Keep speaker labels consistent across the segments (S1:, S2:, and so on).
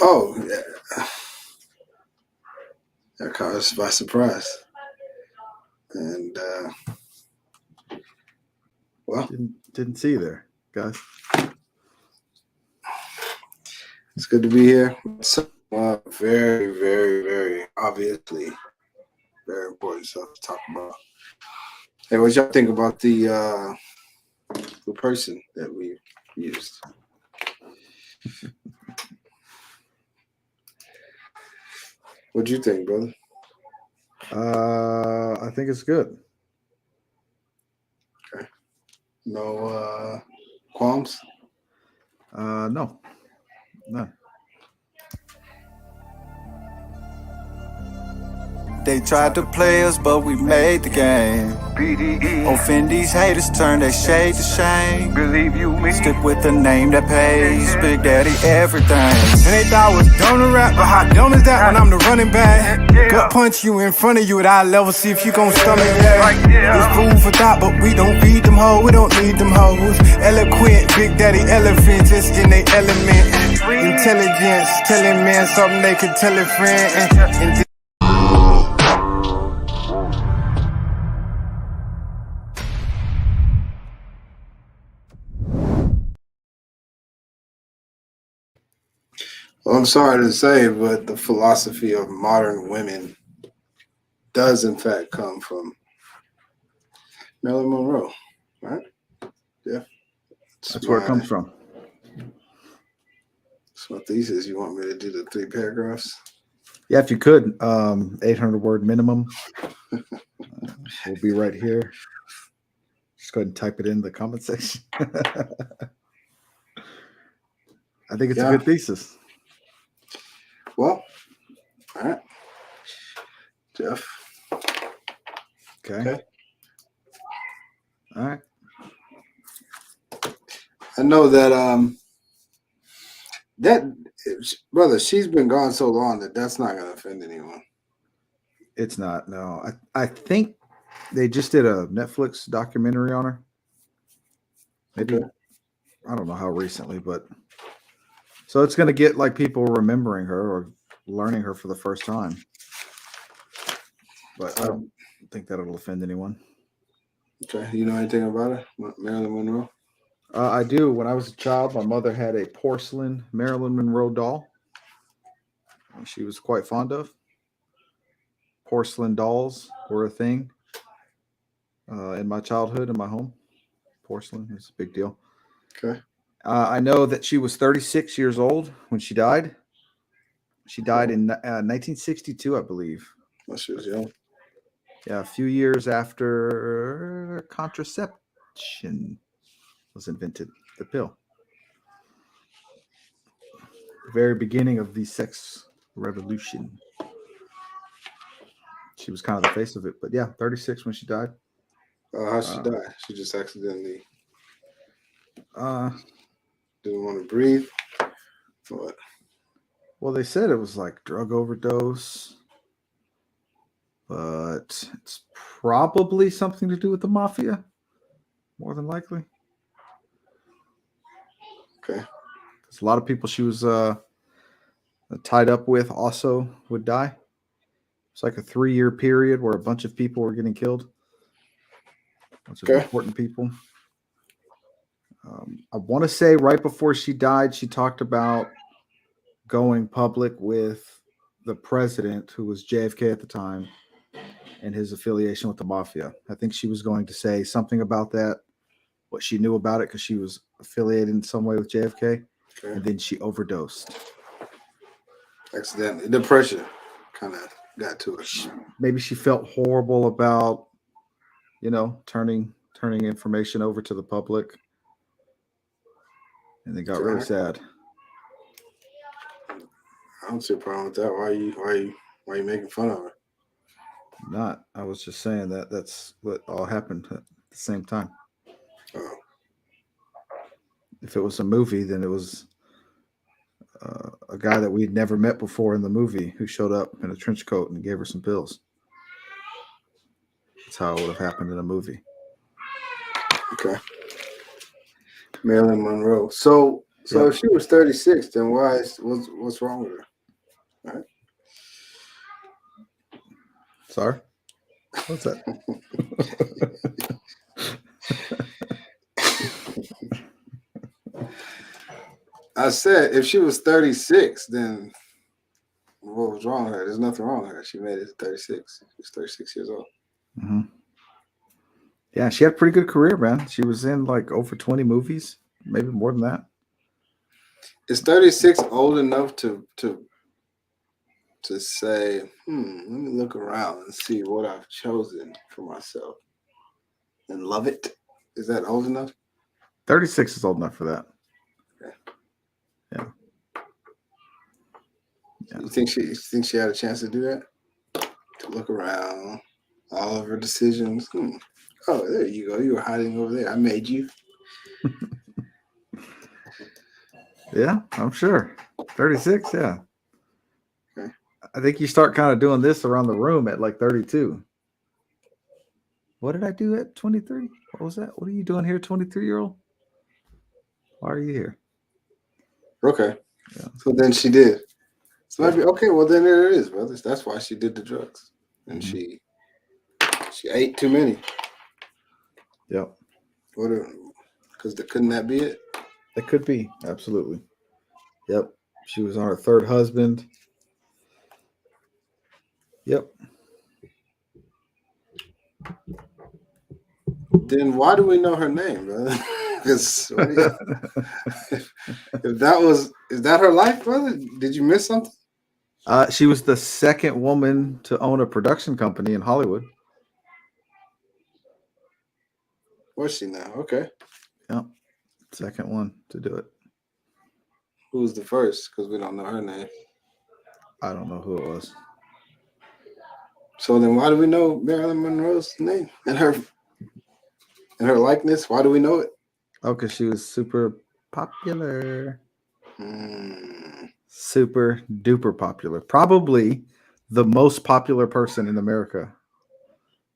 S1: Oh, yeah. That caught us by surprise. And, well,
S2: didn't see you there, guys.
S1: It's good to be here. Very, very, very obviously very important stuff to talk about. Hey, what y'all think about the person that we used? What'd you think, brother?
S2: I think it's good.
S1: Okay. No qualms?
S2: No. None.
S3: They tried to play us, but we made the game. Offend these haters, turn their shade to shame.
S4: Believe you me.
S3: Stick with the name that pays. Big Daddy everything.
S4: And they thought I was dumb to rap, but how dumb is that when I'm the running back? Gut punch you in front of you at eye level, see if you gon' stomach that. It's food for thought, but we don't feed them hoes, we don't need them hoes. Eloquent, Big Daddy elephant, just in they element. Intelligence, telling man something they could tell a friend. And
S1: Well, I'm sorry to say, but the philosophy of modern women does, in fact, come from Marilyn Monroe, right? Yeah.
S2: That's where it comes from.
S1: That's my thesis. You want me to do the 3 paragraphs?
S2: Yeah, if you could. 800-word minimum. We'll be right here. Just go ahead and type it in the comment section. I think it's a good thesis.
S1: Well, all right. Jeff.
S2: Okay. All right.
S1: I know that brother, she's been gone so long that's not gonna offend anyone.
S2: It's not, no. I think they just did a Netflix documentary on her. Maybe I don't know how recently, but so it's gonna get like people remembering her or learning her for the first time. But I don't think that'll offend anyone.
S1: Okay. You know anything about her? Marilyn Monroe?
S2: I do. When I was a child, my mother had a porcelain Marilyn Monroe doll. She was quite fond of. Porcelain dolls were a thing in my childhood in my home. Porcelain is a big deal.
S1: Okay.
S2: I know that she was 36 years old when she died. She died in 1962, I believe.
S1: Well, she was young.
S2: Yeah, a few years after contraception was invented, the pill. The very beginning of the sex revolution. She was kind of the face of it, but yeah, 36 when she died.
S1: How'd she die? She just accidentally didn't want to breathe. What?
S2: Well, they said it was like drug overdose, but it's probably something to do with the mafia, more than likely.
S1: Okay.
S2: Because a lot of people she was tied up with also would die. It's like a 3-year period where a bunch of people were getting killed. A bunch of important people. I want to say right before she died, she talked about going public with the president, who was JFK at the time, and his affiliation with the mafia. I think she was going to say something about that, what she knew about it, because she was affiliated in some way with JFK, and then she overdosed.
S1: Accidentally. The pressure kind of got to her.
S2: Maybe she felt horrible about, turning information over to the public, and they got really sad.
S1: I don't see a problem with that. Why are you making fun of her?
S2: Not. I was just saying that's what all happened at the same time.
S1: Oh.
S2: If it was a movie, then it was a guy that we'd never met before in the movie who showed up in a trench coat and gave her some pills. That's how it would have happened in a movie.
S1: Okay. Marilyn Monroe. So
S2: Yep.
S1: if she was 36, then what's wrong with her? Right?
S2: Sorry. What's that?
S1: I said if she was 36, then what was wrong with her? There's nothing wrong with her. She made it to 36. She's 36 years old.
S2: Mm-hmm. Yeah, she had a pretty good career, man. She was in like over 20 movies, maybe more than that.
S1: Is 36 old enough to say, let me look around and see what I've chosen for myself and love it? Is that old enough?
S2: 36 is old enough for that.
S1: Okay.
S2: Yeah.
S1: You think she had a chance to do that? To look around, all of her decisions. Oh, there you go. You were hiding over there. I made you.
S2: Yeah, I'm sure. 36, yeah.
S1: Okay.
S2: I think you start kind of doing this around the room at like 32. What did I do at 23? What was that? What are you doing here, 23-year-old? Why are you here?
S1: Okay.
S2: Yeah.
S1: So then she did. So maybe okay. Well, then there it is, brothers. That's why she did the drugs, and she ate too many.
S2: Yep.
S1: Because couldn't that be it?
S2: It could be. Absolutely. Yep. She was on her third husband. Yep.
S1: Then why do we know her name, brother? Because if is that her life, brother? Did you miss something?
S2: She was the second woman to own a production company in Hollywood.
S1: Was she now? Okay.
S2: Yep. Second one to do it.
S1: Who was the first? Because we don't know her name.
S2: I don't know who it was.
S1: So then why do we know Marilyn Monroe's name and her likeness? Why do we know it?
S2: Oh, because she was super popular. Super duper popular. Probably the most popular person in America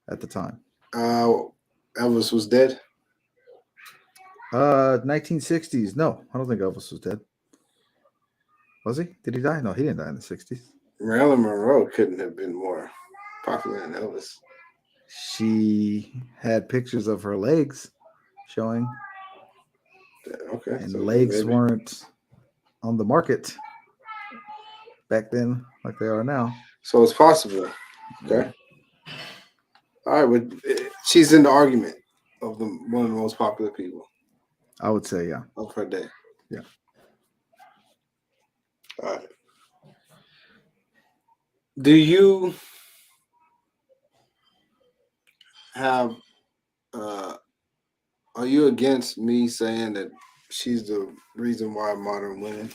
S2: at the time.
S1: Elvis was dead?
S2: 1960s. No, I don't think Elvis was dead. Was he? Did he die? No, he didn't die in the 60s.
S1: Marilyn Monroe couldn't have been more popular than Elvis.
S2: She had pictures of her legs showing.
S1: Okay.
S2: And
S1: so
S2: legs
S1: maybe.
S2: weren't on the market back then like they are now.
S1: So it's possible. Okay. All right, but she's in the argument of one of the most popular people.
S2: I would say, yeah.
S1: Of her day.
S2: Yeah.
S1: All right. Do you have are you against me saying that she's the reason why modern women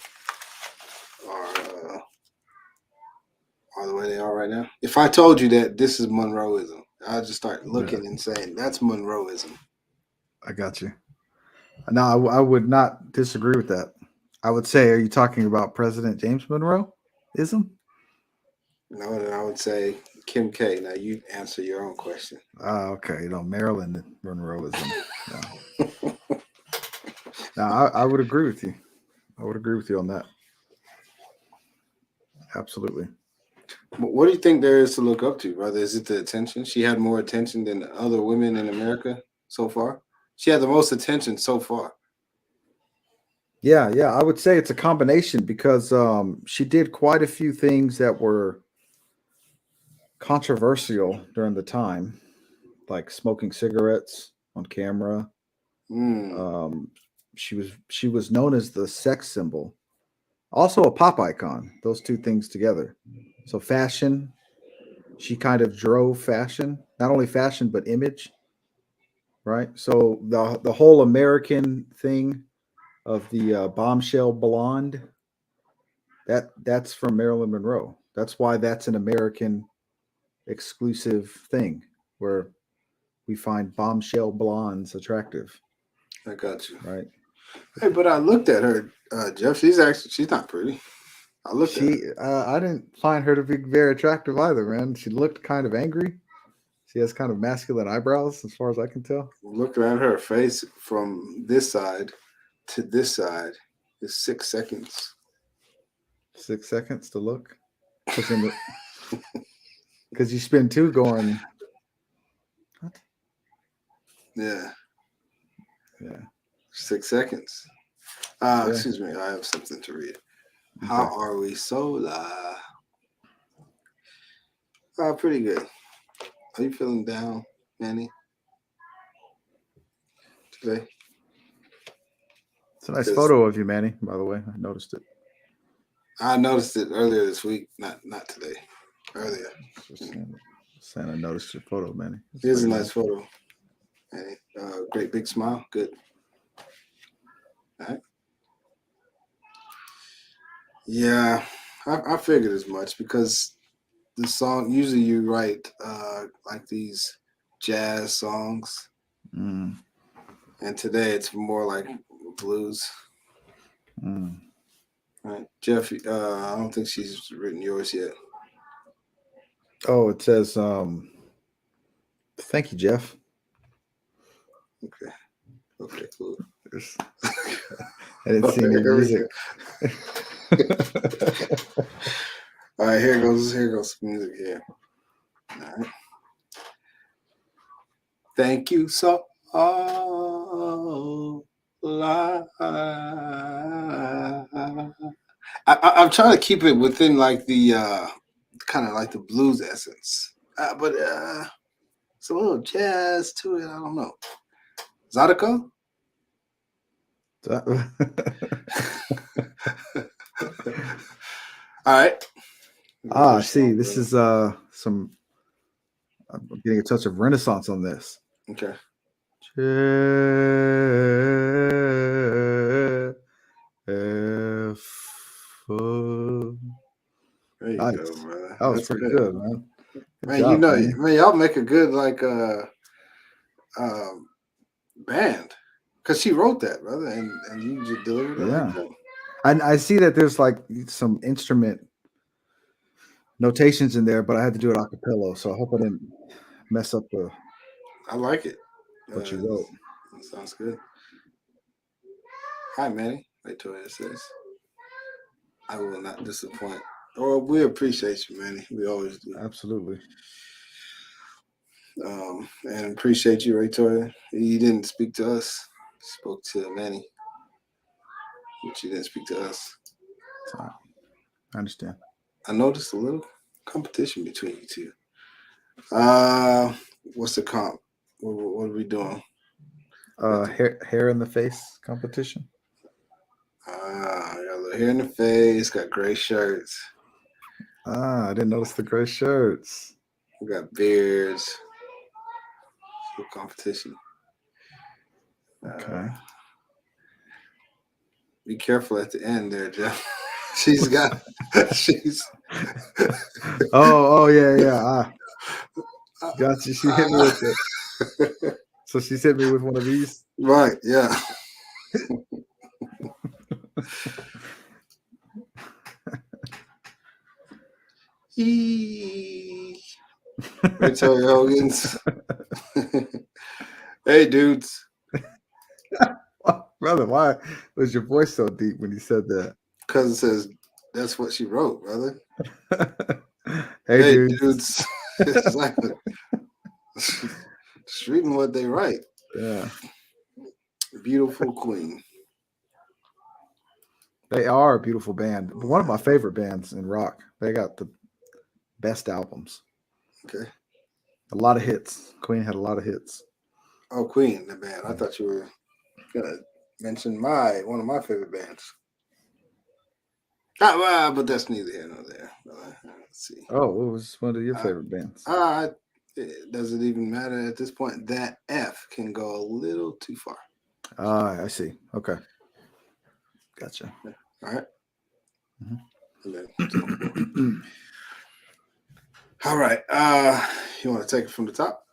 S1: are the way they are right now? If I told you that this is Monroeism, I'd just start looking and saying that's Monroeism.
S2: I got you. No, I would not disagree with that. I would say, are you talking about President James Monroe-ism?
S1: No, then I would say Kim K. Now you answer your own question.
S2: Okay. Marilyn Monroeism. No. No, I would agree with you. I would agree with you on that. Absolutely.
S1: What do you think there is to look up to, brother? Is it the attention? She had more attention than other women in America so far? She had the most attention so far.
S2: Yeah, I would say it's a combination because she did quite a few things that were controversial during the time, like smoking cigarettes on camera. She was known as the sex symbol, also a pop icon. Those two things together. So fashion, she kind of drove fashion, not only fashion but image, right? So the whole American thing of the bombshell blonde, that's from Marilyn Monroe. That's why that's an American exclusive thing where we find bombshell blondes attractive.
S1: I got you.
S2: Right.
S1: Hey, but I looked at her, Jeff. She's not pretty. I looked at her.
S2: I didn't find her to be very attractive either, man. She looked kind of angry. She has kind of masculine eyebrows, as far as I can tell.
S1: Looking at her face from this side, to this side is 6 seconds.
S2: 6 seconds to look. Because you spend 2 going. What?
S1: Yeah.
S2: Yeah.
S1: 6 seconds.
S2: Yeah.
S1: Excuse me. I have something to read. How are we, Sola? Pretty good. Are you feeling down, Manny? Today?
S2: It's a nice photo of you, Manny, by the way. I noticed it.
S1: I noticed it earlier this week. Not today. Earlier.
S2: Saying I noticed your photo, Manny.
S1: Here's a nice photo. Manny. Great big smile. Good. All right. Yeah, I figured as much because the song, usually you write like these jazz songs, and today it's more like blues. Right, Jeff, I don't think she's written yours yet.
S2: Oh, it says, thank you, Jeff.
S1: Okay, cool.
S2: I didn't see any music.
S1: All right, here goes some music here. All right. Thank you so I'm trying to keep it within like the kind of like the blues essence, but it's a little jazz to it. I don't know. Zydeco? All right.
S2: I see. This is some. I'm getting a touch of Renaissance on this.
S1: Okay.
S2: There
S1: you
S2: nice.
S1: go, brother.
S2: That was pretty good, man. Good job,
S1: man, y'all make a good like band, because she wrote that, brother, and you just delivered it.
S2: Yeah, and I see that there's like some instrument notations in there, but I had to do it a cappella, so I hope I didn't mess up the.
S1: I like it.
S2: What you wrote.
S1: That sounds good. Hi, Manny. Victoria says, "I will not disappoint." Oh, we appreciate you, Manny. We always do.
S2: Absolutely.
S1: And appreciate you, Victoria. You didn't speak to us. You spoke to Manny, but you didn't speak to us.
S2: I understand.
S1: I noticed a little competition between you two. What's the comp? What are we doing?
S2: Hair in the face competition.
S1: Got a little hair in the face. Got gray shirts.
S2: I didn't notice the gray shirts.
S1: We got beards. Competition.
S2: Okay.
S1: Be careful at the end there, Jeff. she's.
S2: Oh yeah. Got you. She hit me with it. So she's hit me with one of these.
S1: Right. Yeah. Victoria Hogan's. Hey, dudes.
S2: Brother, why was your voice so deep when you said that?
S1: Because it says that's what she wrote, brother.
S2: Hey dudes.
S1: Exactly. Just reading what they write.
S2: Yeah.
S1: Beautiful queen.
S2: They are a beautiful band. One of my favorite bands in rock. They got the best albums.
S1: Okay.
S2: A lot of hits. Queen had a lot of hits.
S1: Oh, Queen, the band. I thought you were gonna mention one of my favorite bands. But that's neither here nor there. Let's see.
S2: Oh, what was one of your favorite bands?
S1: Does it even matter at this point? That F can go a little too far.
S2: I see. Okay. Gotcha.
S1: All right.
S2: Mm-hmm.
S1: All right. You want to take it from the top?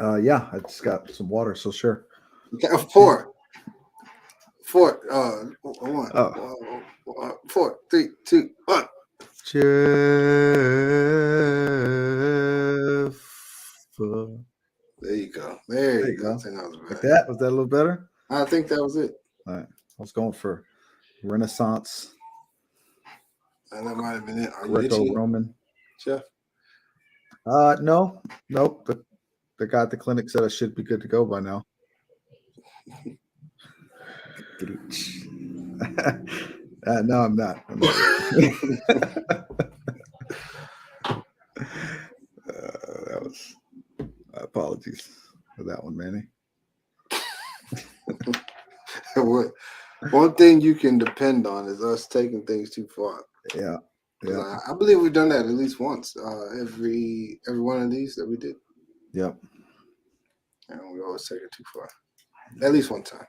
S2: Yeah, I just got some water, so sure.
S1: Okay, four. 1. 4, 3, 2, 1.
S2: Jeff.
S1: There you go. There you go. I
S2: go.
S1: think that was
S2: Like
S1: bad.
S2: that? Was that a little better?
S1: I think that was it.
S2: All right. I was going for Renaissance,
S1: And that might have been it. Are you itchy,
S2: Greco-Roman.
S1: Jeff?
S2: No, nope. The guy at the clinic said I should be good to go by now. No, I'm not. That was apologies for that one, Manny.
S1: One thing you can depend on is us taking things too far.
S2: Yeah.
S1: I believe we've done that at least once. Every one of these that we did.
S2: Yep.
S1: And we always take it too far. At least one time.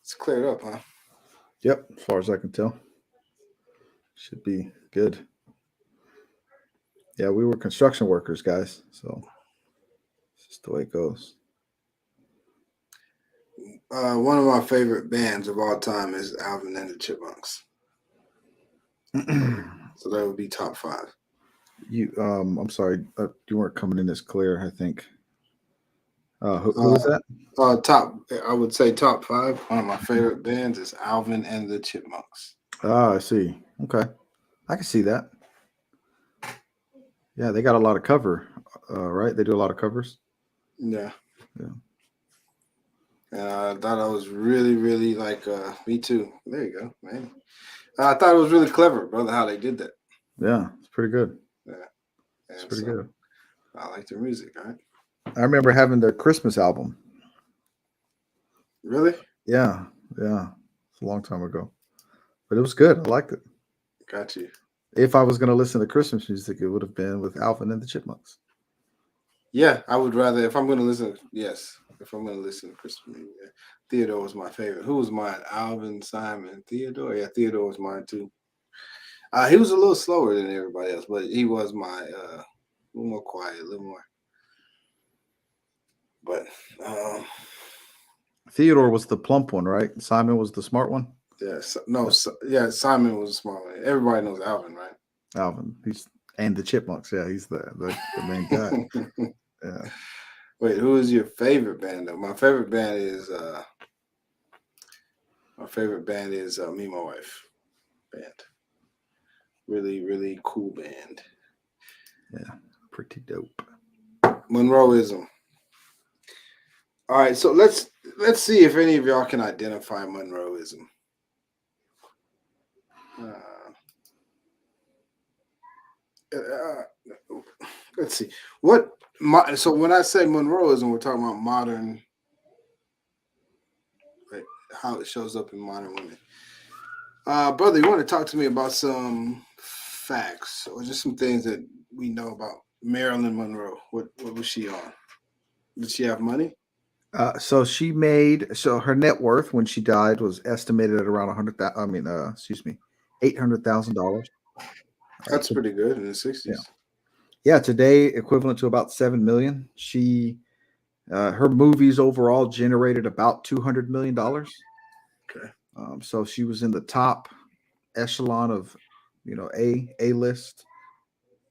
S1: It's cleared up, huh?
S2: Yep. As far as I can tell, should be good. Yeah, we were construction workers, guys. So it's just the way it goes.
S1: One of my favorite bands of all time is Alvin and the Chipmunks. So that would be top 5.
S2: I'm sorry, you weren't coming in as clear. I think. Who was that?
S1: I would say top 5. One of my favorite bands is Alvin and the Chipmunks.
S2: I see. Okay, I can see that. Yeah, they got a lot of cover, right? They do a lot of covers.
S1: Yeah. And I thought I was really, really like me too. There you go, man. I thought it was really clever, brother, how they did that.
S2: Yeah, it's pretty good.
S1: Yeah,
S2: it's pretty good.
S1: I like their music, right?
S2: I remember having their Christmas album.
S1: Really?
S2: Yeah. It's a long time ago, but it was good. I liked it.
S1: Got you.
S2: If I was going to listen to Christmas music, it would have been with Alvin and the Chipmunks.
S1: Yeah, I would rather, if I'm going to listen, if I'm going to listen to Christmas music. Yeah. Theodore was my favorite. Who was mine? Alvin, Simon, Theodore? Yeah, Theodore was mine too. He was a little slower than everybody else, but he was my, a little more quiet, a little more. But
S2: Theodore was the plump one, right? Simon was the smart one.
S1: Simon was a smart one. Everybody knows Alvin, right?
S2: Alvin, and the Chipmunks. Yeah, he's the main guy. Yeah.
S1: Wait, who is your favorite band though? My favorite band is Me and My Wife band. Really, really cool band.
S2: Yeah, pretty dope.
S1: Monroeism. All right, so let's see if any of y'all can identify Monroeism. Let's see. So when I say Monroeism, we're talking about modern, like how it shows up in modern women. Brother, you want to talk to me about some facts or just some things that we know about Marilyn Monroe? What was she on? Did she have money?
S2: So her net worth when she died was estimated at around $800,000.
S1: That's pretty good in the 60s.
S2: Yeah, today equivalent to about $7 million. Her movies overall generated about $200 million.
S1: Okay.
S2: So she was in the top echelon of, A-list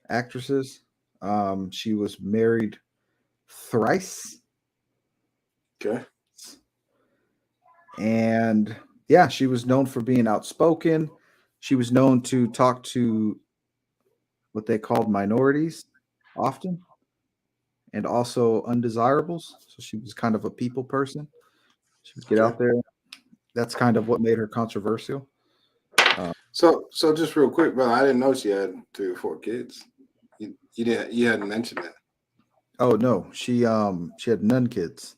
S2: actresses. She was married thrice.
S1: Okay.
S2: And yeah, she was known for being outspoken. She was known to talk to what they called minorities often, and also undesirables. So she was kind of a people person. She would get out there. That's kind of what made her controversial.
S1: So just real quick, brother, I didn't know she had 3 or 4 kids. You hadn't mentioned that.
S2: Oh no, she had none kids.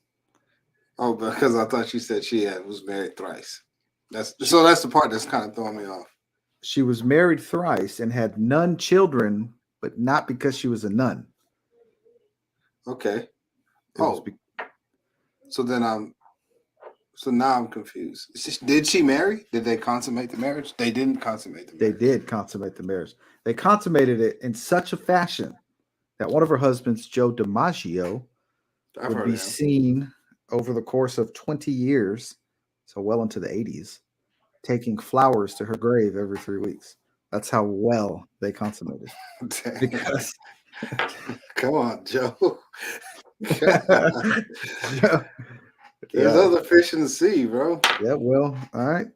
S1: Oh, because I thought you said she was married thrice. That's the part that's kind of throwing me off.
S2: She was married thrice and had none children, but not because she was a nun.
S1: Okay. So now I'm confused. Did she marry? Did they consummate the marriage? They didn't consummate the marriage.
S2: They did consummate the marriage. They consummated it in such a fashion that one of her husbands, Joe DiMaggio, would be seen over the course of 20 years, so well into the 80s, taking flowers to her grave every 3 weeks. That's how well they consummated. Because
S1: come on, Joe.
S2: Yeah.
S1: There's
S2: Yeah.
S1: other fish in the sea, bro.
S2: Yeah. Well, all right.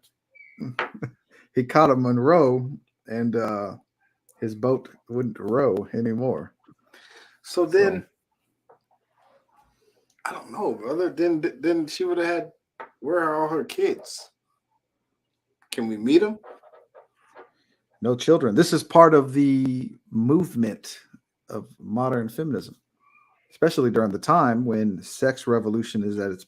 S2: He caught a Monroe, and his boat wouldn't row anymore.
S1: So
S2: So
S1: then, I don't know, brother. Then she would have had. Where are all her kids? Can we meet them?
S2: no children. This is part of the movement of modern feminism, especially during the time when sex revolution is at it's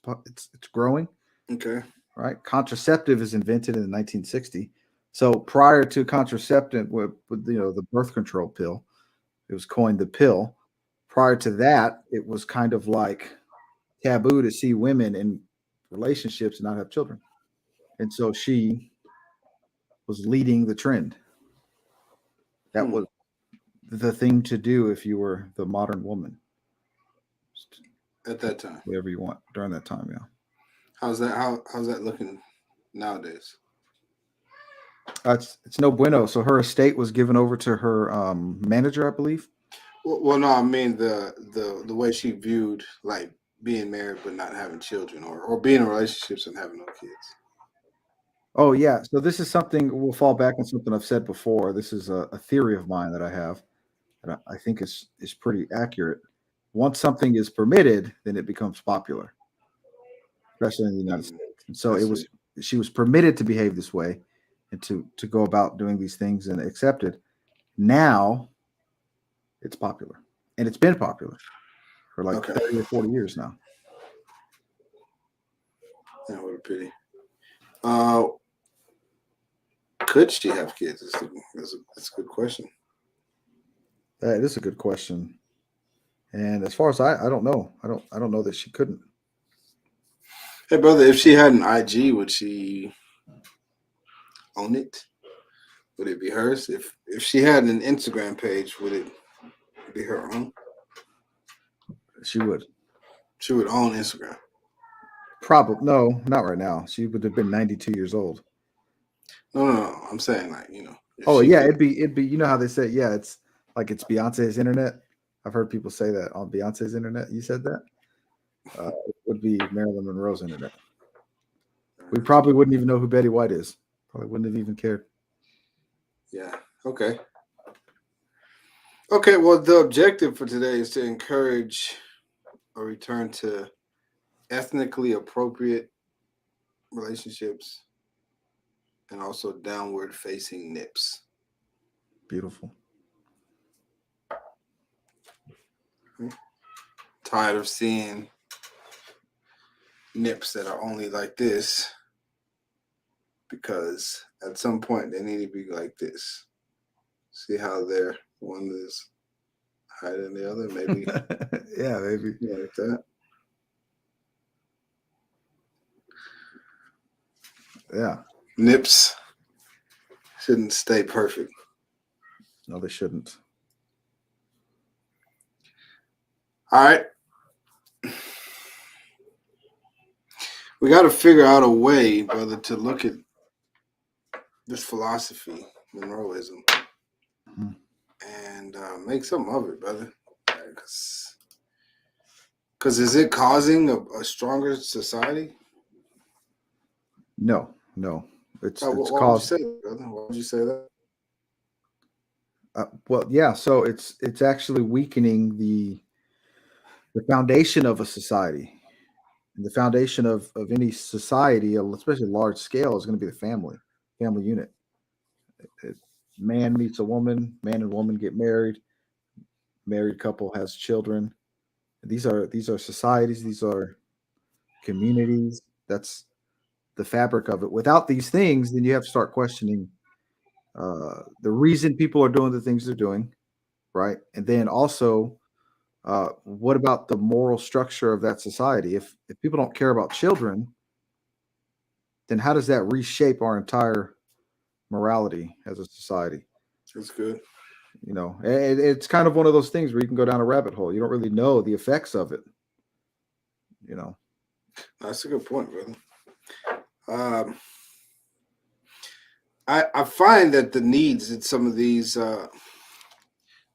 S2: growing.
S1: Okay.
S2: Right, contraceptive is invented in 1960. So prior to contraceptive, with the birth control pill, it was coined the pill. Prior to that, it was kind of like taboo to see women in relationships and not have children. And so she was leading the trend. That
S1: Hmm.
S2: was the thing to do if you were the modern woman. Just
S1: At that time,
S2: whatever you want during that time, yeah.
S1: how's that? How's that looking nowadays?
S2: It's no bueno. So her estate was given over to her manager, I believe.
S1: Well, no, I mean the way she viewed like being married but not having children, or being in relationships and having no kids.
S2: Oh yeah. So this is something we'll fall back on something I've said before. This is a theory of mine that I have, and I think is pretty accurate. Once something is permitted, then it becomes popular, especially in the United
S1: Mm,
S2: States. And so
S1: I
S2: it
S1: see.
S2: was she was permitted to behave this way and to go about doing these things and accepted. Now it's popular, and it's been popular for like
S1: Okay.
S2: 30 or 40 years now.
S1: Yeah, what a pity. Uh, could she have kids? That's a good question.
S2: That is a good question. And as far as I don't know. I don't know that she couldn't.
S1: Hey, brother, if she had an IG, would she own it? Would it be hers? If she had an Instagram page, would it be her own?
S2: She would.
S1: She would own Instagram.
S2: Probably no, not right now. She would have been 92 years old.
S1: No. I'm saying like if
S2: Oh
S1: she
S2: yeah,
S1: could.
S2: it'd be you know how they say, yeah, it's like it's Beyonce's internet. I've heard people say that on Beyonce's internet. You said that? It would be Marilyn Monroe's internet. We probably wouldn't even know who Betty White is. Probably wouldn't have even cared.
S1: Yeah. Okay. Okay. Well, the objective for today is to encourage a return to ethnically appropriate relationships and also downward facing nips.
S2: Beautiful.
S1: Tired of seeing nips that are only like this, because at some point they need to be like this. See how one is higher than the other? Maybe
S2: Yeah, maybe.
S1: like that.
S2: Yeah.
S1: Nips shouldn't stay perfect.
S2: No, they shouldn't.
S1: All right. We got to figure out a way, brother, to look at this philosophy, Monroeism, and make something of it, brother. Because is it causing a stronger society?
S2: No. It's
S1: Why would you
S2: caused.
S1: say that, brother? Why would you say that?
S2: Well, yeah. So it's actually weakening the foundation of a society. And the foundation of any society, especially large scale, is going to be the family unit. Man meets a woman, man and woman get married, married couple has children. These are societies, these are communities. That's the fabric of it. Without these things, then you have to start questioning the reason people are doing the things they're doing, right? And then also, what about the moral structure of that society? If people don't care about children, then how does that reshape our entire morality as a society?
S1: That's good.
S2: It's kind of one of those things where you can go down a rabbit hole. You don't really know the effects of it.
S1: That's a good point, brother. I find that the needs that some of these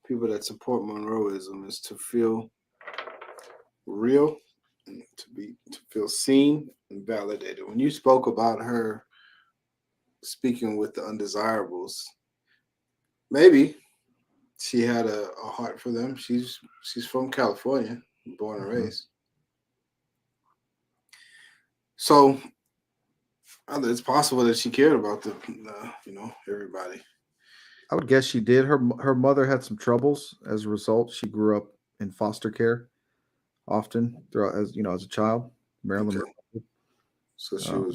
S1: people that support Monroeism is to feel real, and to feel seen and validated. When you spoke about her speaking with the undesirables, maybe she had a heart for them. She's from California, born and raised. So it's possible that she cared about the everybody.
S2: I would guess she did. Her mother had some troubles as a result. She grew up in foster care often throughout, as a child. Marilyn.
S1: Okay. So
S2: Um,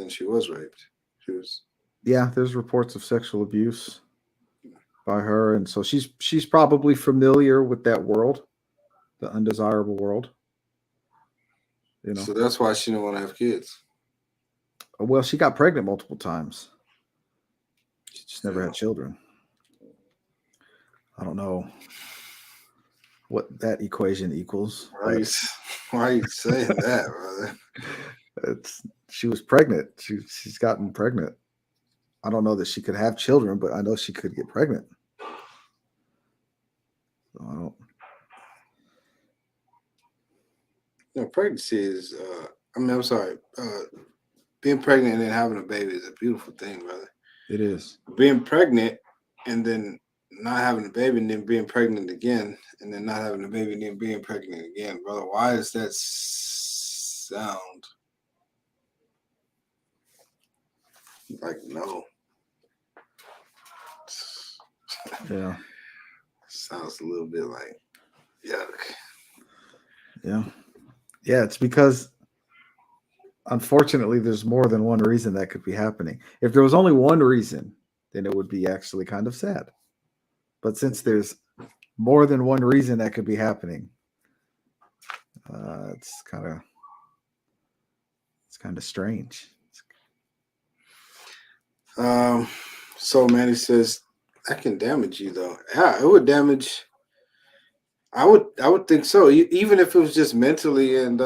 S1: she was raped. She was.
S2: yeah, there's reports of sexual abuse by her, and so she's probably familiar with that world, the undesirable world.
S1: So that's why she didn't want to have kids.
S2: Well, she got pregnant multiple times. She just never had children. I don't know what that equation equals.
S1: Why are you saying that, brother?
S2: She was pregnant. She's gotten pregnant. I don't know that she could have children, but I know she could get pregnant. So I don't.
S1: Pregnancy is. I'm sorry. Being pregnant and then having a baby is a beautiful thing, brother.
S2: It is.
S1: Being pregnant and then not having a baby and then being pregnant again and then not having a baby and then being pregnant again, brother. Why does that sound like no?
S2: Yeah.
S1: Sounds a little bit like yuck.
S2: Yeah. Yeah, it's because unfortunately there's more than one reason that could be happening. If there was only one reason, then it would be actually kind of sad. But since there's more than one reason that could be happening, it's kind of strange.
S1: So Manny says that can damage you though. Yeah, it would damage. I would think so. Even if it was just mentally and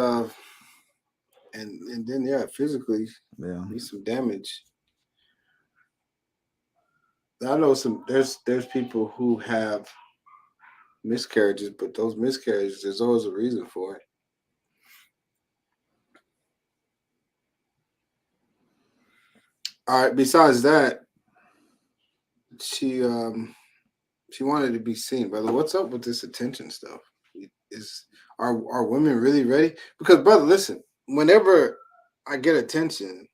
S1: then physically, be some damage. I know there's people who have miscarriages, but those miscarriages, there's always a reason for it. All right. Besides that, she wanted to be seen, brother. What's up with this attention stuff? Are women really ready? Because, brother, listen. Whenever I get attention,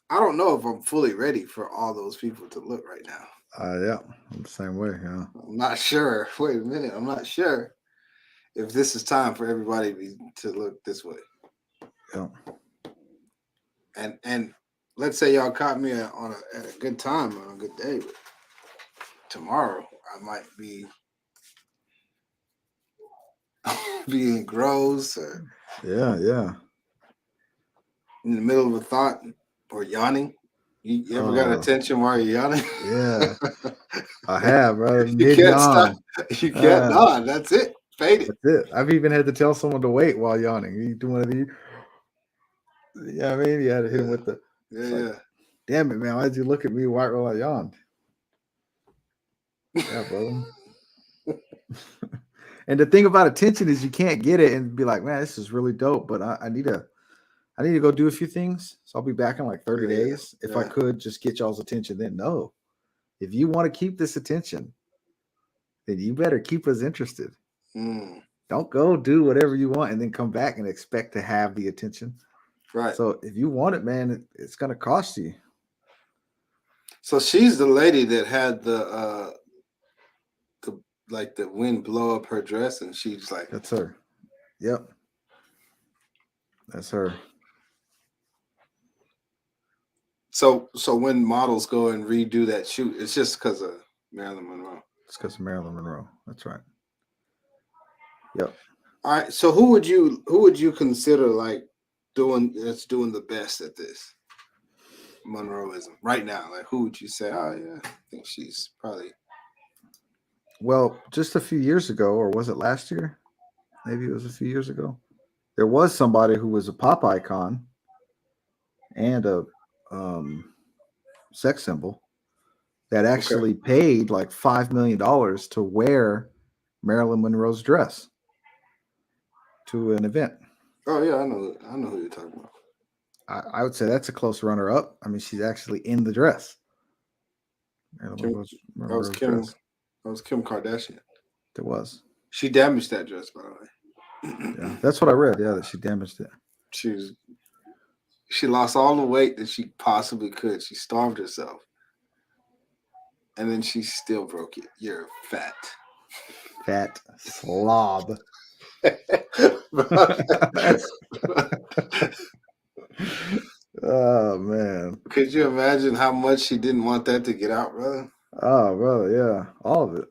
S1: I don't know if I'm fully ready for all those people to look right now.
S2: Yeah, I'm the same way. Yeah,
S1: I'm not sure. Wait a minute. I'm not sure if this is time for everybody to look this way.
S2: Yeah.
S1: And let's say y'all caught me at a good time on a good day, but tomorrow I might be being gross or
S2: yeah.
S1: In the middle of a thought or yawning. You ever got attention while you're yawning?
S2: Yeah, I have, bro.
S1: You can't stop. You can't yawn. That's it. Fade it.
S2: That's it. I've even had to tell someone to wait while yawning. You do one of these. Yeah, I mean, you had to hit him with the.
S1: Yeah.
S2: Damn it, man! Why'd you look at me while I yawned? Yeah, bro. And the thing about attention is you can't get it and be like, man, this is really dope, but I need to go do a few things. So I'll be back in like 30 days. If I could just get y'all's attention, then no. If you want to keep this attention, then you better keep us interested. Don't go do whatever you want and then come back and expect to have the attention.
S1: Right.
S2: So if you want it, man, it's going to cost you.
S1: So she's the lady that had the wind blow up her dress, and she's like,
S2: that's her. Yep. That's her.
S1: So when models go and redo that shoot, it's just because of Marilyn Monroe.
S2: It's because of Marilyn Monroe. That's right. Yep.
S1: All right. So who would you consider like doing the best at this Monroeism right now? Like who would you say? Oh yeah, I think she's probably.
S2: Well, just a few years ago, or was it last year? Maybe it was a few years ago. There was somebody who was a pop icon and a sex symbol that actually paid like $5 million to wear Marilyn Monroe's dress to an event.
S1: Oh yeah, I know who you're talking about.
S2: I would say that's a close runner-up. I mean, she's actually in the dress. Marilyn
S1: That was
S2: Monroe's
S1: Kim.
S2: dress.
S1: That was Kim Kardashian.
S2: There was.
S1: She damaged that dress, by the way.
S2: Yeah, that's what I read. Yeah, that she damaged it.
S1: She lost all the weight that she possibly could. She starved herself, and then she still broke it. You're fat.
S2: Fat slob. Oh man.
S1: Could you imagine how much she didn't want that to get out, brother?
S2: Oh, brother, yeah. All of it.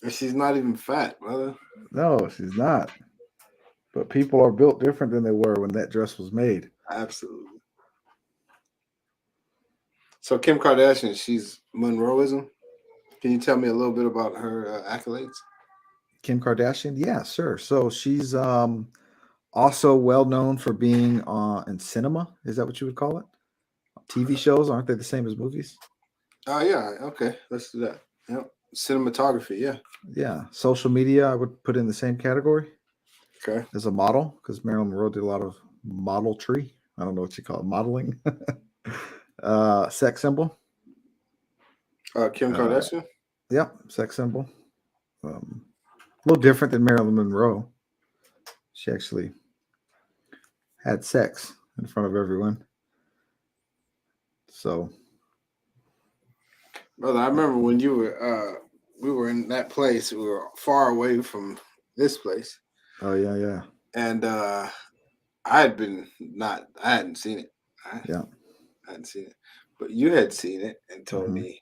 S1: And she's not even fat, brother.
S2: No, she's not. But people are built different than they were when that dress was made.
S1: Absolutely. So Kim Kardashian, she's Monroeism. Can you tell me a little bit about her accolades?
S2: Kim Kardashian? Yeah, sure. So she's also well known for being in cinema. Is that what you would call it? TV shows, aren't they the same as movies?
S1: Oh, yeah. Okay. Let's do that. Yep. Cinematography. Yeah.
S2: Yeah. Social media, I would put in the same category.
S1: Okay.
S2: As a model, because Marilyn Monroe did a lot of modelry. I don't know what you call it, modeling. Sex symbol.
S1: Kim Kardashian?
S2: Yep. Sex symbol. A little different than Marilyn Monroe. She actually had sex in front of everyone. So,
S1: Brother, I remember when you were we were in that place. We were far away from this place.
S2: oh yeah.
S1: And I hadn't seen it. I hadn't seen it. But you had seen it and told me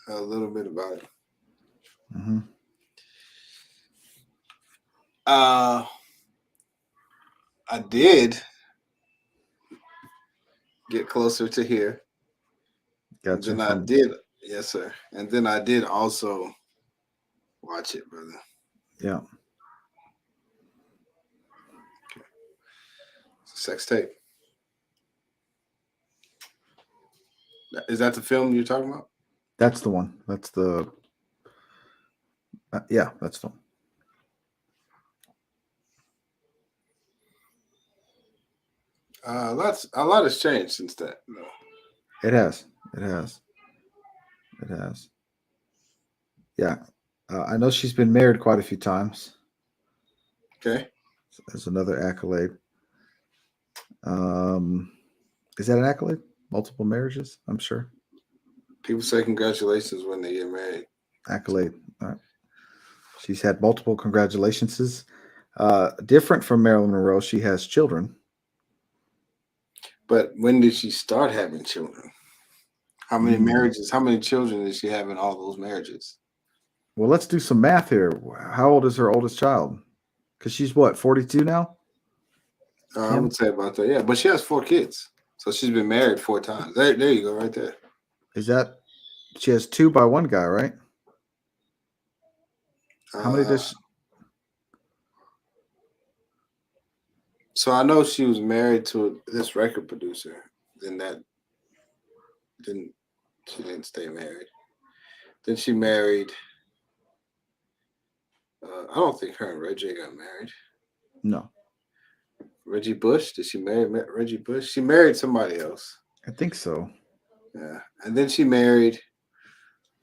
S1: a little bit about it.
S2: Mm-hmm.
S1: I did get closer to here.
S2: Gotcha.
S1: And then I did, yes, sir. And then I did also watch it, brother.
S2: Yeah.
S1: Okay. It's a sex tape. Is that the film you're talking about?
S2: That's the one. That's the. Yeah, that's the one.
S1: A lot has changed since that. No.
S2: It has. Yeah. I know she's been married quite a few times.
S1: Okay.
S2: There's another accolade. Is that an accolade? Multiple marriages, I'm sure.
S1: People say congratulations when they get married.
S2: Accolade. All right. She's had multiple congratulations. Different from Marilyn Monroe, she has children.
S1: But when did she start having children? How many marriages? How many children did she have in all those marriages?
S2: Well, let's do some math here. How old is her oldest child? Because she's what, 42 now?
S1: I would say about that. Yeah, but she has 4 kids. So she's been married 4 times. There you go, right there.
S2: Is that she has 2 by one guy, right? How many does she?
S1: So I know she was married to this record producer. She didn't stay married. Then she married. I don't think her and Reggie got married.
S2: No.
S1: Reggie Bush? Did she marry Reggie Bush? She married somebody else.
S2: I think so.
S1: Yeah. And then she married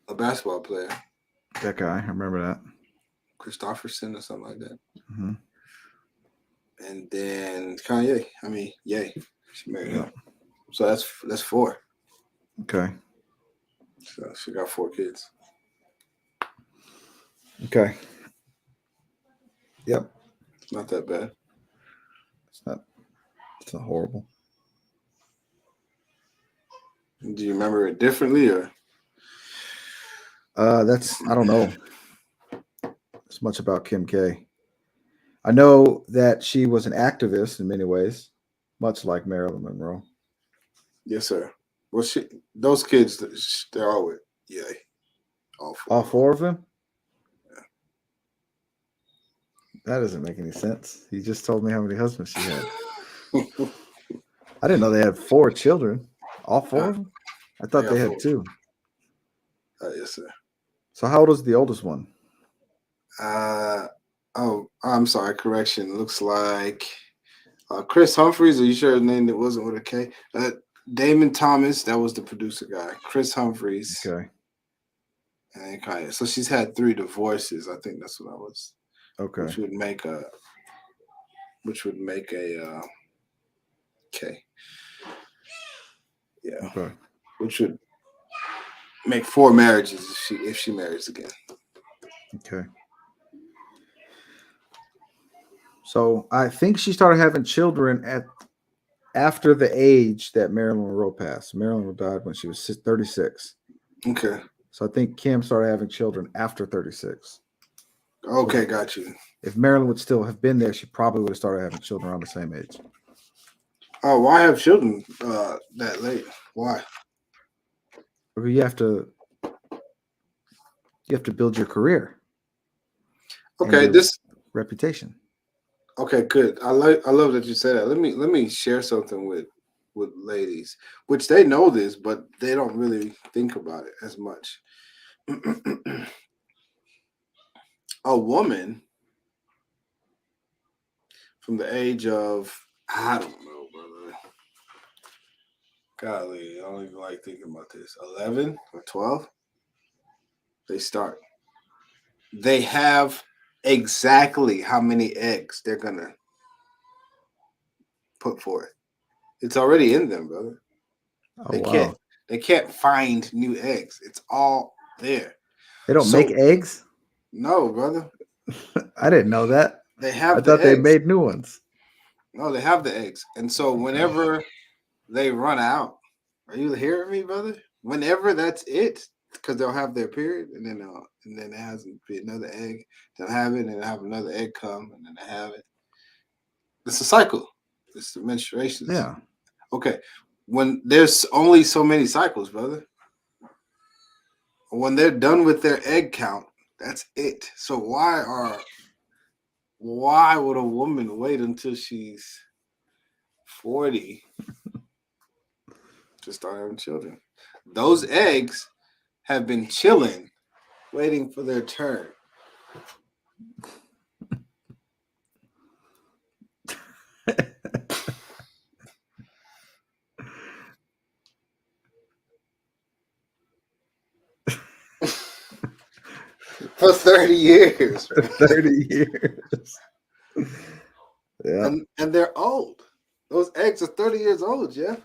S1: a basketball player.
S2: That guy. I remember that.
S1: Christopherson or something like that.
S2: Mm-hmm.
S1: And then Kanye. Ye. She married him. So that's 4.
S2: Okay.
S1: So she got 4 kids.
S2: Okay. Yep.
S1: It's not that bad.
S2: It's not horrible.
S1: Do you remember it differently or?
S2: I don't know as much about Kim K. I know that she was an activist in many ways, much like Marilyn Monroe.
S1: Yes, sir. Well, those kids, they're all with Ye.
S2: All 4 of them? Yeah. That doesn't make any sense. You just told me how many husbands she had. I didn't know they had 4 children. All 4 of them? I thought they had 2.
S1: Yes, sir.
S2: So how old is the oldest one?
S1: Oh, I'm sorry. Correction. Looks like Chris Humphreys. Are you sure his name that wasn't with a K? Damon Thomas. That was the producer guy. Chris Humphreys.
S2: Okay.
S1: And Kanye. So she's had 3 divorces. I think that's what I was.
S2: Okay.
S1: Which would make a K. Yeah.
S2: Okay.
S1: Which would make 4 marriages if she marries again.
S2: Okay. So I think she started having children after the age that Marilyn Monroe passed. Marilyn died when she was 36.
S1: Okay.
S2: So I think Kim started having children after 36.
S1: Okay, got you.
S2: If Marilyn would still have been there, she probably would have started having children around the same age.
S1: Oh, why have children that late? Why?
S2: Because you have to build your career.
S1: Okay,
S2: your
S1: this
S2: reputation.
S1: Okay, good. I love that you said that. Let me share something with ladies, which they know this, but they don't really think about it as much. A woman from the age of, I don't know, brother. Golly, I don't even like thinking about this. 11 or 12, they start. They have exactly how many eggs they're gonna put forth. It's already in them, brother.
S2: Oh, wow.
S1: They can't find new eggs. It's all there.
S2: They don't make eggs?
S1: No, brother.
S2: I didn't know that.
S1: They have
S2: I thought
S1: the
S2: they
S1: eggs.
S2: made new ones.
S1: No, they have the eggs. And so whenever they run out, are you hearing me, brother? Whenever that's it, because they'll have their period, and then it has to be another egg. They'll have it, and then have another egg come, and then they have it. It's a cycle. It's the menstruation.
S2: Yeah.
S1: Okay. When there's only so many cycles, brother. When they're done with their egg count, that's it. So why would a woman wait until she's 40 to start having children? Those eggs have been chilling, waiting for their turn. For 30 years.
S2: 30 years. Yeah.
S1: And they're old. Those eggs are 30 years old, Jeff.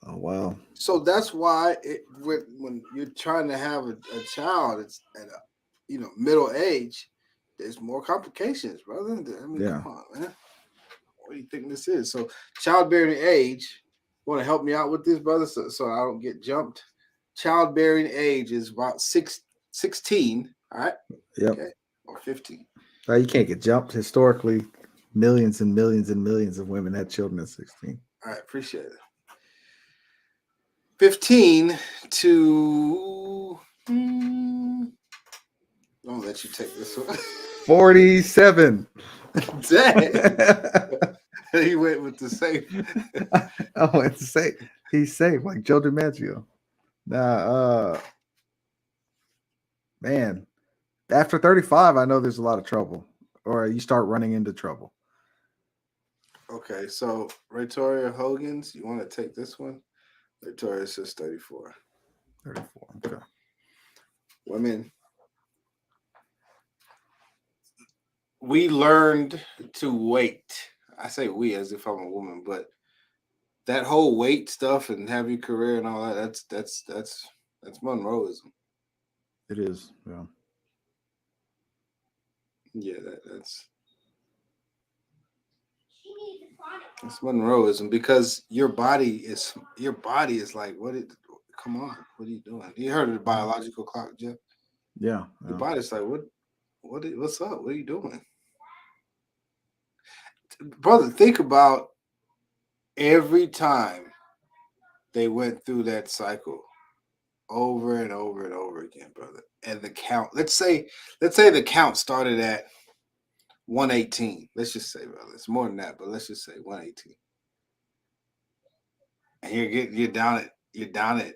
S2: Oh, wow.
S1: So that's why when you're trying to have a child, it's at a middle age, there's more complications, brother. I mean,
S2: Yeah.
S1: come on, man. What do you think this is? So childbearing age, want to help me out with this, brother, so I don't get jumped? Childbearing age is about 16, all right?
S2: Yep.
S1: Okay. Or 15.
S2: Now, you can't get jumped. Historically, millions and millions and millions of women had children at 16.
S1: All right, appreciate it. 15 to don't let you take this one.
S2: 47.
S1: Dang. He went with the safe.
S2: I went to say he's safe, like Joe DiMaggio. Nah, man, after 35, I know there's a lot of trouble, or you start running into trouble.
S1: Okay, so Victoria Hogan's, you want to take this one? Victoria says 34.
S2: 34. Okay.
S1: Women, we learned to wait. I say we as if I'm a woman, but that whole wait stuff and have your career and all that, that's Monroeism.
S2: It is. Yeah.
S1: Yeah, that's Monroeism, because your body is like, come on, what are you doing? You heard of the biological clock, Jeff?
S2: Yeah.
S1: Your body's like, what's up? What are you doing? Brother, think about every time they went through that cycle over and over and over again, brother. And the count, let's say the count started at 118. Let's just say, brother, it's more than that, but let's just say 118. And you're down at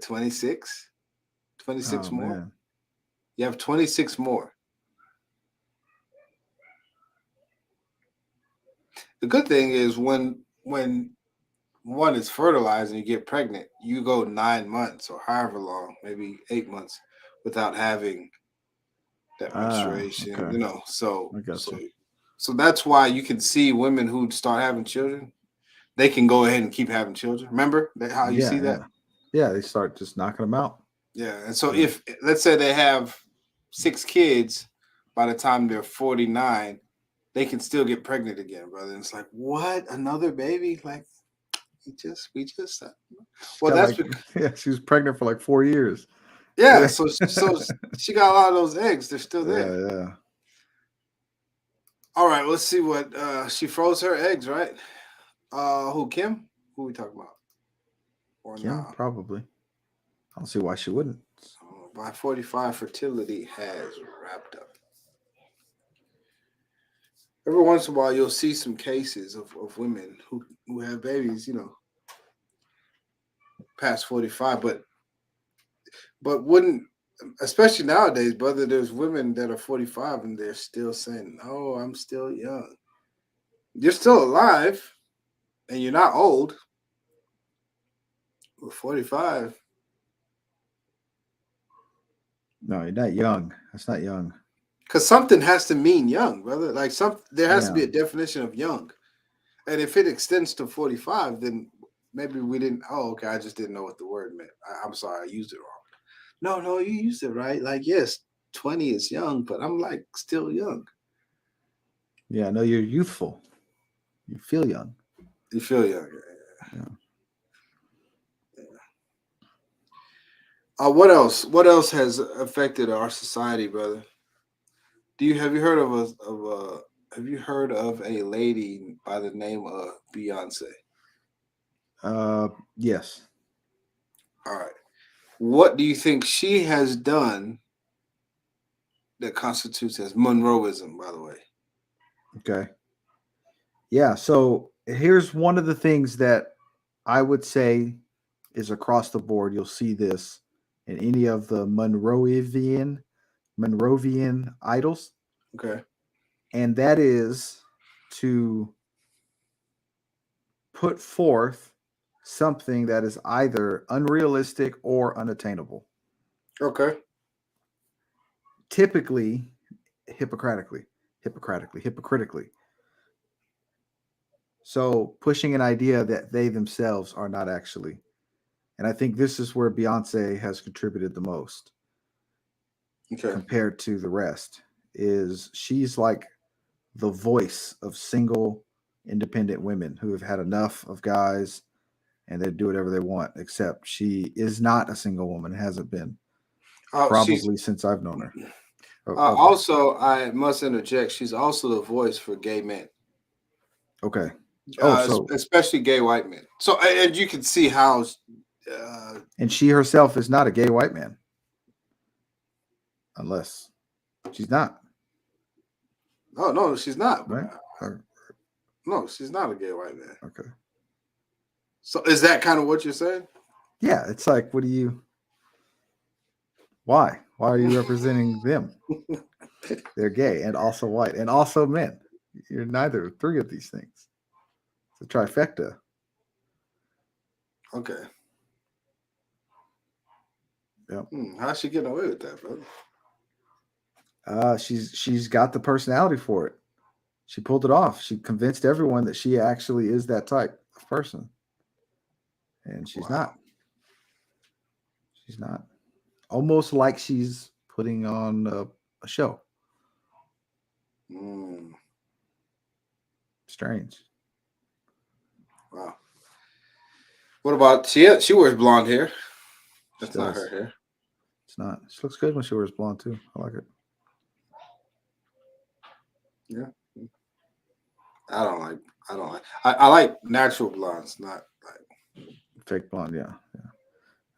S1: 26, 26
S2: Oh
S1: more.
S2: man.
S1: You have 26 more. The good thing is when one is fertilized and you get pregnant, you go 9 months or however long, maybe 8 months, without having that menstruation.
S2: Okay.
S1: You know, so
S2: I got you.
S1: so that's why you can see women who start having children. They can go ahead and keep having children. Remember how you see that?
S2: Yeah, they start just knocking them out.
S1: Yeah. And so
S2: Yeah.
S1: if let's say they have 6 kids by the time they're 49, they can still get pregnant again, brother. And it's like, what? Another baby? Like we just well,
S2: Got
S1: that's
S2: like,
S1: because
S2: yeah, she was pregnant for like 4 years.
S1: yeah, so she got a lot of those eggs. They're still there.
S2: Yeah.
S1: All right, let's see what she froze her eggs, right? Who Kim? Who we talking about? Or
S2: Kim,
S1: nah?
S2: probably. I don't see why she wouldn't.
S1: By 45, fertility has wrapped up. Every once in a while, you'll see some cases of women who have babies, you know, past 45, but wouldn't, especially nowadays, brother. There's women that are 45 and they're still saying, "Oh, I'm still young." You're still alive, and you're not old. But 45.
S2: No, you're not young. That's not young.
S1: Because something has to mean young, brother. Like there has to be
S2: Yeah.
S1: a definition of young. And if it extends to 45, then maybe we didn't. Oh, okay. I just didn't know what the word meant. I'm sorry. I used it wrong. No, you used it right. Like, yes, 20 is young, but I'm like still young.
S2: Yeah, no, you're youthful. You feel young.
S1: You feel young.
S2: Yeah.
S1: What else? What else has affected our society, brother? Have you heard have you heard of a lady by the name of Beyonce?
S2: Yes.
S1: All right. What do you think she has done that constitutes as Monroeism, by the way?
S2: Okay. Yeah. So here's one of the things that I would say is across the board. You'll see this in any of the Monroevian idols,
S1: Okay.
S2: and that is to put forth something that is either unrealistic or unattainable.
S1: Okay.
S2: Typically, hypocritically. So pushing an idea that they themselves are not actually. And I think this is where Beyonce has contributed the most
S1: Okay.
S2: compared to the rest. Is she's like the voice of single independent women who have had enough of guys and they do whatever they want, except she is not a single woman, hasn't been probably since I've known her.
S1: Also, I must interject. She's also the voice for gay men.
S2: Okay.
S1: Especially gay white men. So, and you can see how.
S2: And she herself is not a gay white man, unless she's not.
S1: No, she's not.
S2: Right?
S1: No, she's not a gay white man.
S2: Okay.
S1: So, is that kind of what you're saying?
S2: Yeah, it's like, what do you? Why? Why are you representing them? They're gay and also white and also men. You're neither of three of these things. It's a trifecta.
S1: Okay.
S2: Yep.
S1: How's she getting away with that, brother?
S2: She's got the personality for it. She pulled it off. She convinced everyone that she actually is that type of person. And she's not. She's not. Almost like she's putting on a show. Strange.
S1: Wow. What about she wears blonde hair? That's not her hair.
S2: It's not. She looks good when she wears blonde too. I like it.
S1: Yeah. I don't like. I like natural blondes, not like
S2: fake blonde. Yeah.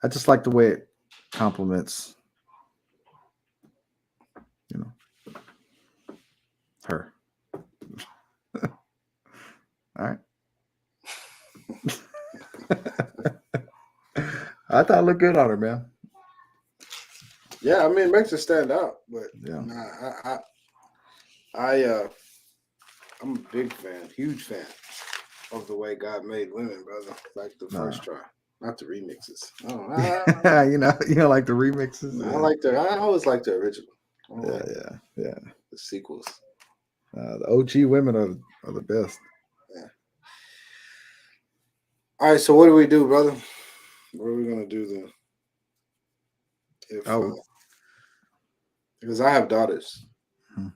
S2: I just like the way it complements, her. All right. I thought it looked good on her, man.
S1: Yeah, I mean, it makes it stand out, but
S2: Yeah.
S1: nah, I'm a big fan, huge fan of the way God made women, brother. Like the first try, not the remixes.
S2: You don't like the remixes.
S1: I always like the original. I don't like
S2: Yeah.
S1: the sequels.
S2: The OG women are the best.
S1: Yeah. All right, so what do we do, brother? What are we gonna do then? If because I have daughters.
S2: Hmm.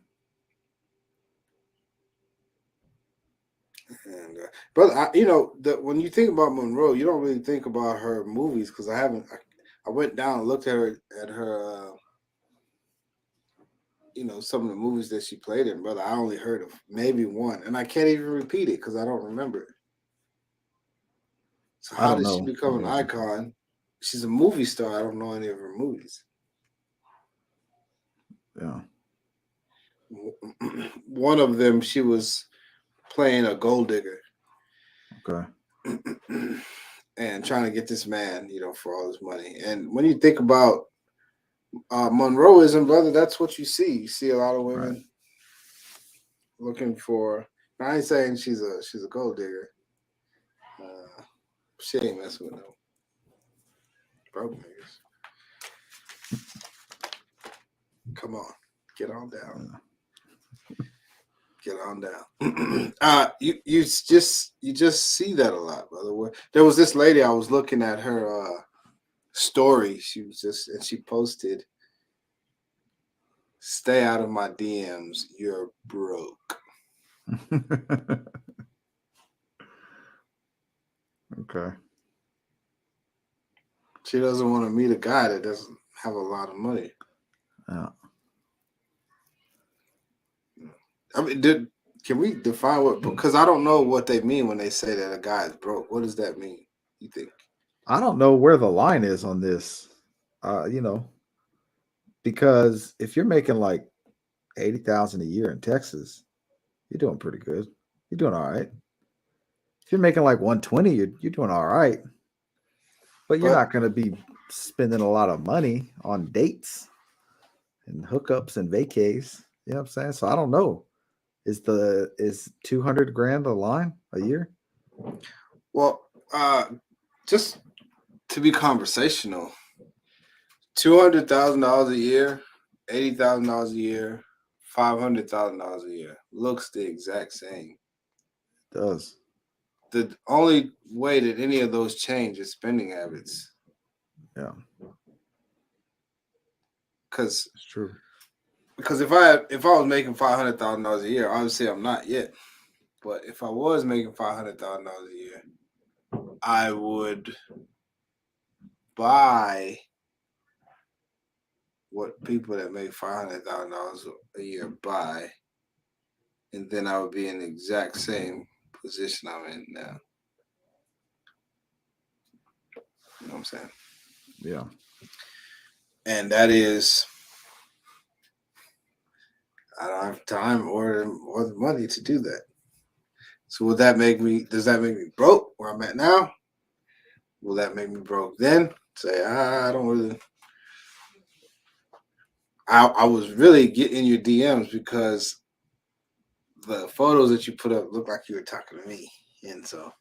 S1: And brother, when you think about Monroe, you don't really think about her movies because I haven't. I went down and looked at her. Some of the movies that she played in, brother. I only heard of maybe one, and I can't even repeat it because I don't remember it. So
S2: I
S1: how
S2: don't
S1: did she
S2: know.
S1: become an icon? She's a movie star. I don't know any of her movies.
S2: Yeah.
S1: One of them, she was playing a gold digger.
S2: Okay.
S1: And trying to get this man, for all his money. And when you think about Monroeism, brother, that's what you see. You see a lot of women looking for. I ain't saying she's a gold digger. She ain't messing with no broke niggas. Come on, get on down. Get on down. You just see that a lot, brother. There was this lady, I was looking at her story. She posted, "Stay out of my DMs. You're broke."
S2: Okay.
S1: She doesn't want to meet a guy that doesn't have a lot of money.
S2: Yeah.
S1: I mean, can we define what? Because I don't know what they mean when they say that a guy is broke. What does that mean? You think?
S2: I don't know where the line is on this. Because if you're making like 80,000 a year in Texas, you're doing pretty good. You're doing all right. If you're making like 120, you're doing all right. But you're not going to be spending a lot of money on dates and hookups and vacays. You know what I'm saying? So I don't know. Is 200 grand a line a year?
S1: Well, just to be conversational, $200,000 a year, $80,000 a year, $500,000 a year looks the exact same.
S2: It does.
S1: The only way that any of those change is spending habits.
S2: Yeah,
S1: because
S2: it's true.
S1: Because if I was making $500,000 a year, obviously I'm not yet. But if I was making $500,000 a year, I would buy what people that make $500,000 a year buy, and then I would be in the exact same position I'm in now. You know what I'm saying?
S2: Yeah.
S1: And that is, I don't have time or the money to do that. So does that make me broke where I'm at now? Will that make me broke then? Say, I don't really. I was really getting your DMs because the photos that you put up looked like you were talking to me. And so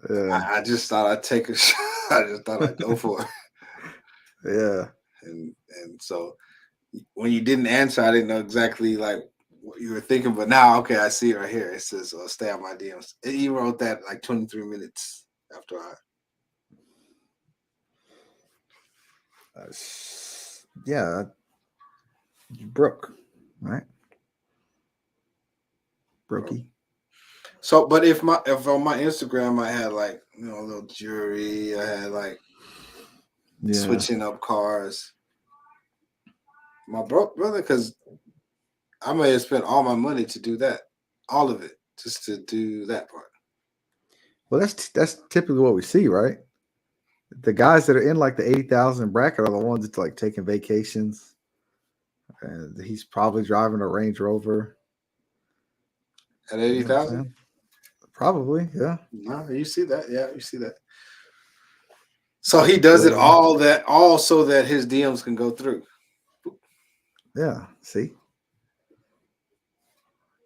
S2: Yeah.
S1: I just thought I'd take a shot. I just thought I'd go for it.
S2: Yeah.
S1: And so when you didn't answer, I didn't know exactly like what you were thinking. But now, okay, I see it right here. It says, stay on my DMs. And you wrote that like 23 minutes after I.
S2: Yeah. You broke, right? Brokey.
S1: So, but if on my Instagram I had like a little jewelry, I had like switching up cars. My brother, because I may have spent all my money to do that, all of it, just to do that part.
S2: Well, that's typically what we see, right? The guys that are in like the 80,000 bracket are the ones that's like taking vacations, and he's probably driving a Range Rover
S1: At 80,000,
S2: probably, yeah.
S1: no, you see that, yeah, you see that. So he does it
S2: Really?
S1: all so that his DMs can go through.
S2: Yeah. See?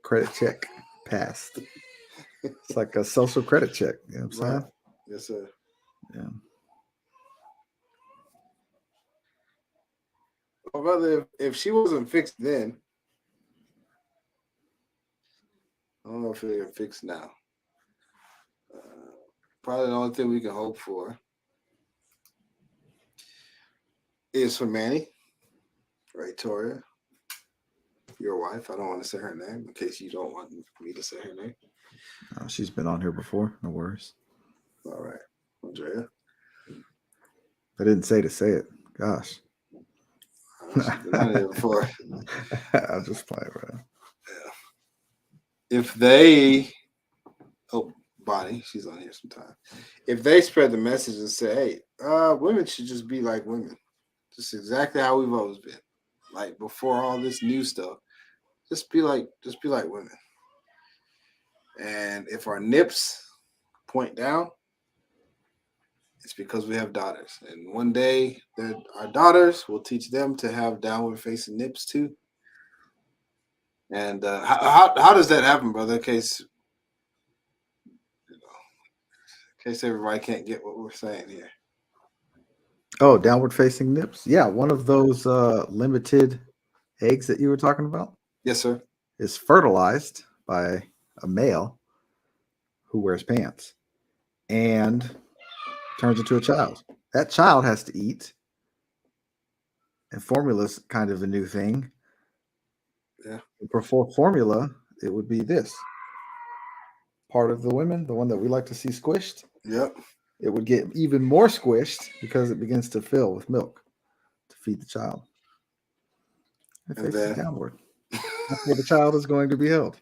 S2: Credit check passed. It's like a social credit check. You know what I'm
S1: Right.
S2: saying?
S1: Yes, sir.
S2: Yeah.
S1: Well, brother, if she wasn't fixed then, I don't know if they're fixed now. Probably the only thing we can hope for is for Manny, right, Toria, your wife. I don't want to say her name in case you don't want me to say her name.
S2: She's been on here before. No worries.
S1: All right, Andrea.
S2: I didn't say to say it. Gosh.
S1: She's been on here before.
S2: I'll just play, bro.
S1: Yeah. If they, Bonnie, she's on here sometime. If they spread the message and say, hey, women should just be like women, just exactly how we've always been, like before all this new stuff, just be like women. And if our nips point down, it's because we have daughters. And one day, our daughters will teach them to have downward facing nips too. And how does that happen, brother? In case everybody can't get what we're saying here.
S2: Oh, downward facing nips. Yeah, one of those limited eggs that you were talking about.
S1: Yes, sir.
S2: Is fertilized by a male who wears pants and turns into a child. That child has to eat. And formula's kind of a new thing.
S1: Yeah.
S2: Before formula, it would be this. Part of the women, the one that we like to see squished.
S1: Yep.
S2: It would get even more squished because it begins to fill with milk to feed the child. It faces downward. That's where the child is going to be held.